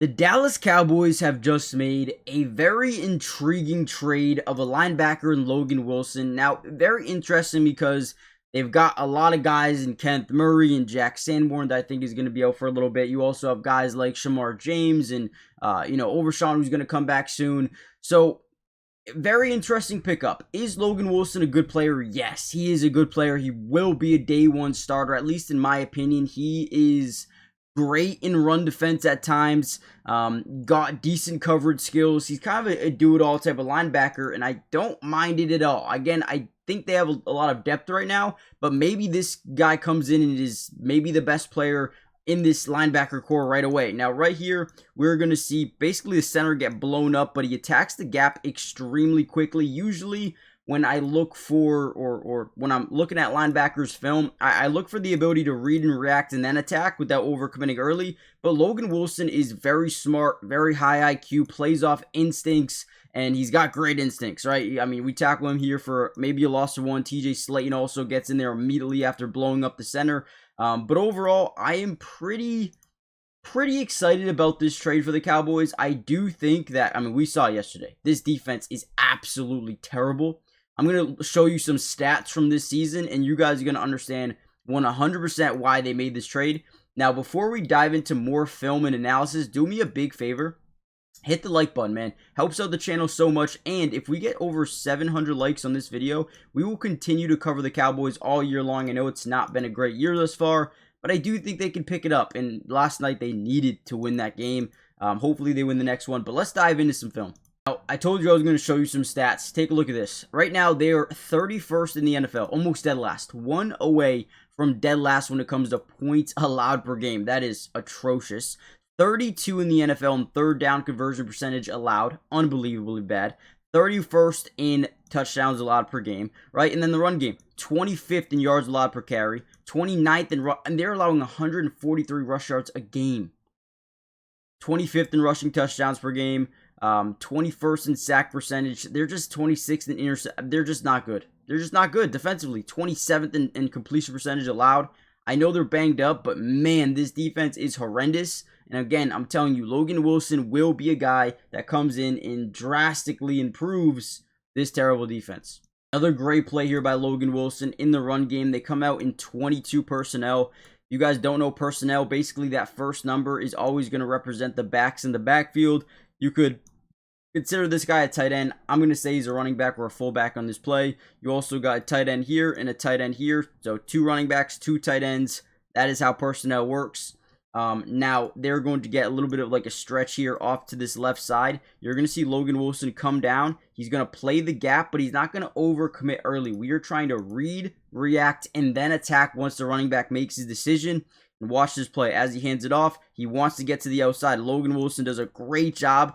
The Dallas Cowboys have just made a very intriguing trade of a linebacker in Logan Wilson. Now, very interesting because they've got a lot of guys in Kenneth Murray and Jack Sanborn that I think is going to be out for a little bit. You also have guys like Shamar James and, Overshawn, who's going to come back soon. So, very interesting pickup. Is Logan Wilson a good player? Yes, he is a good player. He will be a day one starter, at least in my opinion. He is great in run defense at times, got decent coverage skills. He's kind of a do-it-all type of linebacker, and I don't mind it at all. Again, I think they have a lot of depth right now, but maybe this guy comes in and is maybe the best player in this linebacker core right away. Now, right here, we're going to see basically the center get blown up, but he attacks the gap extremely quickly. Usually, when I look for, or when I'm looking at linebackers film, I look for the ability to read and react and then attack without overcommitting early. But Logan Wilson is very smart, very high IQ, plays off instincts, and he's got great instincts, right? I mean, we tackle him here for maybe a loss of one. TJ Slayton also gets in there immediately after blowing up the center. But overall, I am pretty excited about this trade for the Cowboys. I do think that, we saw yesterday, this defense is absolutely terrible. I'm going to show you some stats from this season, and you guys are going to understand 100% why they made this trade. Now, before we dive into more film and analysis, do me a big favor. Hit the like button, man. Helps out the channel so much, and if we get over 700 likes on this video, we will continue to cover the Cowboys all year long. I know it's not been a great year thus far, but I do think they can pick it up, and last night they needed to win that game. Hopefully they win the next one, but let's dive into some film. Now, I told you I was going to show you some stats. Take a look at this. Right now, they are 31st in the NFL, almost dead last. One away from dead last when it comes to points allowed per game. That is atrocious. 32 in the NFL in third down conversion percentage allowed. Unbelievably bad. 31st in touchdowns allowed per game, right? And then the run game, 25th in yards allowed per carry, 29th in and they're allowing 143 rush yards a game. 25th in rushing touchdowns per game, 21st in sack percentage. They're just 26th in intercept. They're just not good. They're just not good defensively. 27th in completion percentage allowed. I know they're banged up, but man, this defense is horrendous. And again, I'm telling you, Logan Wilson will be a guy that comes in and drastically improves this terrible defense. Another great play here by Logan Wilson in the run game. They come out in 22 personnel. You guys don't know personnel. Basically, that first number is always going to represent the backs in the backfield. You could consider this guy a tight end. I'm going to say he's a running back or a fullback on this play. You also got a tight end here and a tight end here. So 2 running backs, 2 tight ends. That is how personnel works. Now, they're going to get a little bit of like a stretch here off to this left side. You're going to see Logan Wilson come down. He's going to play the gap, but he's not going to overcommit early. We are trying to read, react, and then attack once the running back makes his decision. And watch this play. As he hands it off, he wants to get to the outside. Logan Wilson does a great job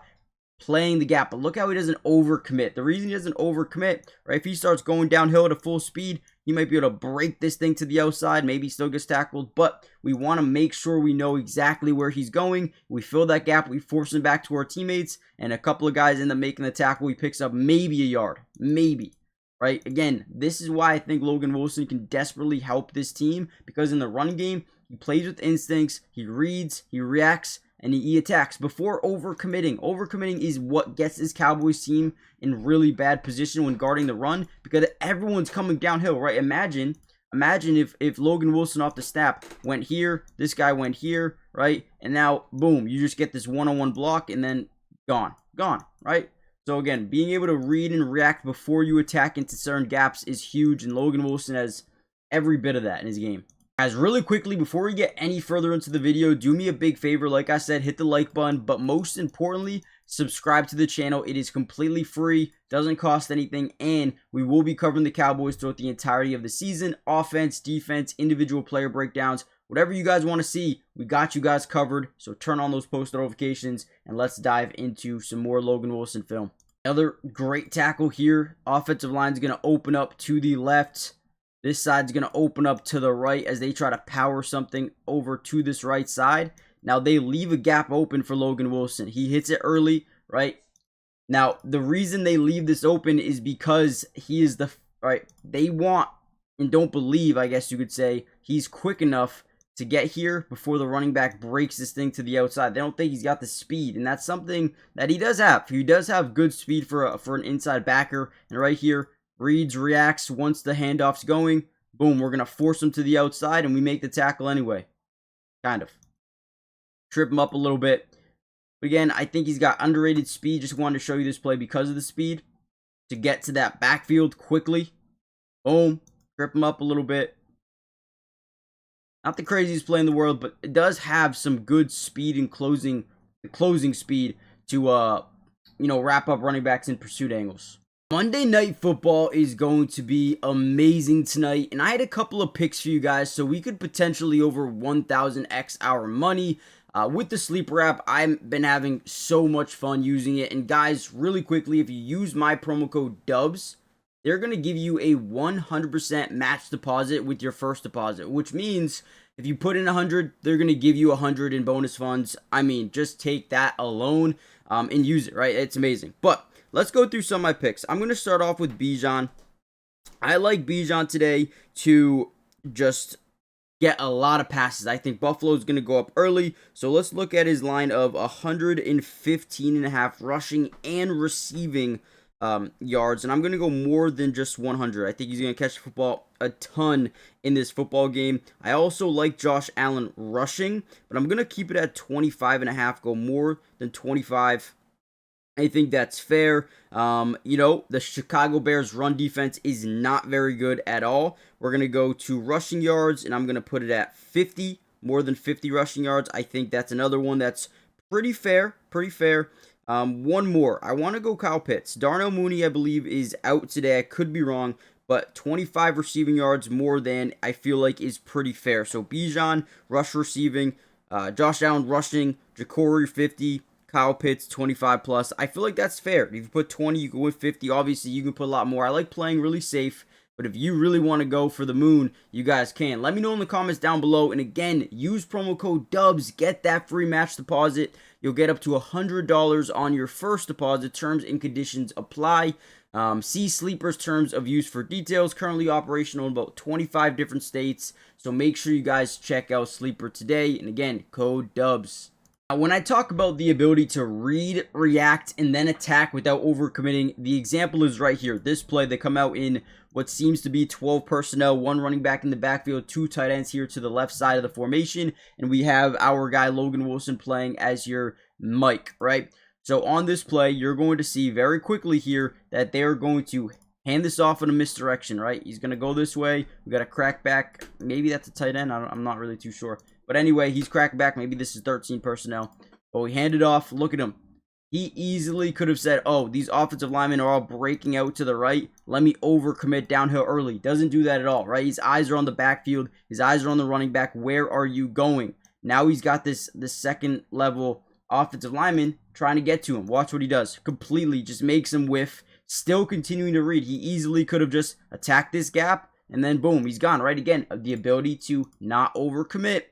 playing the gap, but look how he doesn't overcommit. The reason he doesn't overcommit, right, if he starts going downhill at a full speed, he might be able to break this thing to the outside. Maybe he still gets tackled, but we want to make sure we know exactly where he's going. We fill that gap, we force him back to our teammates, and a couple of guys end up making the tackle. He picks up maybe a yard, maybe, right? Again, this is why I think Logan Wilson can desperately help this team, because in the run game, he plays with instincts, he reads, he reacts, and he attacks before overcommitting. Overcommitting is what gets this Cowboys team in really bad position when guarding the run, because everyone's coming downhill, right? Imagine if Logan Wilson off the snap went here, this guy went here, right? And now, boom, you just get this one-on-one block and then gone, right? So again, being able to read and react before you attack into certain gaps is huge, and Logan Wilson has every bit of that in his game. Guys, really quickly, before we get any further into the video, do me a big favor. Like I said, hit the like button, but most importantly, subscribe to the channel. It is completely free, doesn't cost anything, and we will be covering the Cowboys throughout the entirety of the season. Offense, defense, individual player breakdowns, whatever you guys want to see, we got you guys covered. So turn on those post notifications, and let's dive into some more Logan Wilson film. Another great tackle here. Offensive line is going to open up to the left. This side's going to open up to the right as they try to power something over to this right side. Now, they leave a gap open for Logan Wilson. He hits it early, right? Now, the reason they leave this open is because he is the, right, they want and don't believe, I guess you could say, he's quick enough to get here before the running back breaks this thing to the outside. They don't think he's got the speed, and that's something that he does have. He does have good speed for an inside backer. And right here, reads, reacts once the handoff's going. Boom, we're going to force him to the outside, and we make the tackle anyway. Kind of. Trip him up a little bit. But again, I think he's got underrated speed. Just wanted to show you this play because of the speed. To get to that backfield quickly. Boom. Trip him up a little bit. Not the craziest play in the world, but it does have some good speed and closing speed to, wrap up running backs in pursuit angles. Monday Night Football is going to be amazing tonight, and I had a couple of picks for you guys, so we could potentially over 1,000x our money. With the sleeper app, I've been having so much fun using it, and guys, really quickly, if you use my promo code DUBS, they're going to give you a 100% match deposit with your first deposit, which means if you put in 100, they're going to give you 100 in bonus funds. I mean, just take that alone and use it, right? It's amazing. But let's go through some of my picks. I'm going to start off with Bijan. I like Bijan today to just get a lot of passes. I think Buffalo's going to go up early. So let's look at his line of 115.5 rushing and receiving yards, and I'm going to go more than just 100. I think he's going to catch the football a ton in this football game. I also like Josh Allen rushing, but I'm going to keep it at 25.5, go more than 25. I think that's fair. The Chicago Bears run defense is not very good at all. We're going to go to rushing yards, and I'm going to put it at 50, more than 50 rushing yards. I think that's another one that's pretty fair. One more. I want to go Kyle Pitts. Darnell Mooney, I believe, is out today. I could be wrong, but 25 receiving yards more than I feel like is pretty fair. So Bijan, rush receiving, Josh Allen rushing, Jacory 50, Kyle Pitts 25 plus. I feel like that's fair. If you put 20, you can win 50. Obviously, you can put a lot more. I like playing really safe. But if you really want to go for the moon, you guys can. Let me know in the comments down below. And again, use promo code DUBS. Get that free match deposit. You'll get up to $100 on your first deposit. Terms and conditions apply. See Sleeper's terms of use for details. Currently operational in about 25 different states. So make sure you guys check out Sleeper today. And again, code DUBS. Now, when I talk about the ability to read, react, and then attack without overcommitting, the example is right here. This play, they come out in what seems to be 12 personnel, one running back in the backfield, two tight ends here to the left side of the formation, and we have our guy Logan Wilson playing as your Mike, right? So on this play, you're going to see very quickly here that they are going to hand this off in a misdirection, right? He's going to go this way. We got a crack back. Maybe that's a tight end. I'm not really too sure. But anyway, he's cracked back. Maybe this is 13 personnel. But we hand it off. Look at him. He easily could have said, oh, these offensive linemen are all breaking out to the right. Let me overcommit downhill early. Doesn't do that at all, right? His eyes are on the backfield. His eyes are on the running back. Where are you going? Now he's got this second level offensive lineman trying to get to him. Watch what he does. Completely just makes him whiff. Still continuing to read. He easily could have just attacked this gap. And then boom, he's gone, right? Again, the ability to not overcommit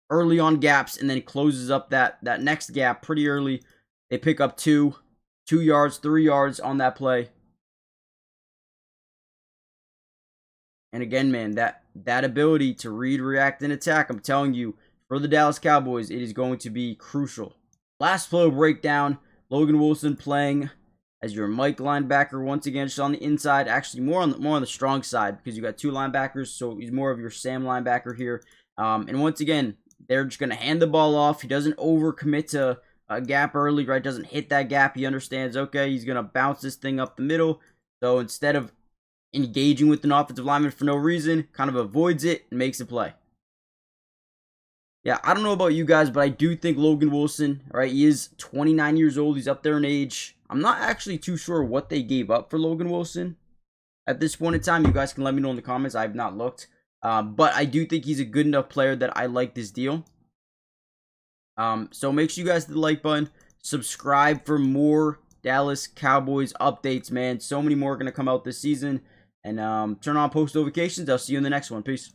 early on gaps, and then closes up that next gap pretty early. They pick up 2 yards, 3 yards on that play. And again, man, that ability to read, react, and attack, I'm telling you, for the Dallas Cowboys, it is going to be crucial. Last flow breakdown, Logan Wilson playing as your Mike linebacker once again, just on the inside. Actually, more on the strong side because you got 2 linebackers, so he's more of your Sam linebacker here. And once again, they're just going to hand the ball off. He doesn't overcommit to a gap early, right? Doesn't hit that gap. He understands, okay, he's going to bounce this thing up the middle. So instead of engaging with an offensive lineman for no reason, kind of avoids it and makes a play. Yeah, I don't know about you guys, but I do think Logan Wilson, right, he is 29 years old. He's up there in age. I'm not actually too sure what they gave up for Logan Wilson at this point in time. You guys can let me know in the comments. I have not looked. But I do think he's a good enough player that I like this deal. So make sure you guys hit the like button. Subscribe for more Dallas Cowboys updates, man. So many more are going to come out this season. And turn on post notifications. I'll see you in the next one. Peace.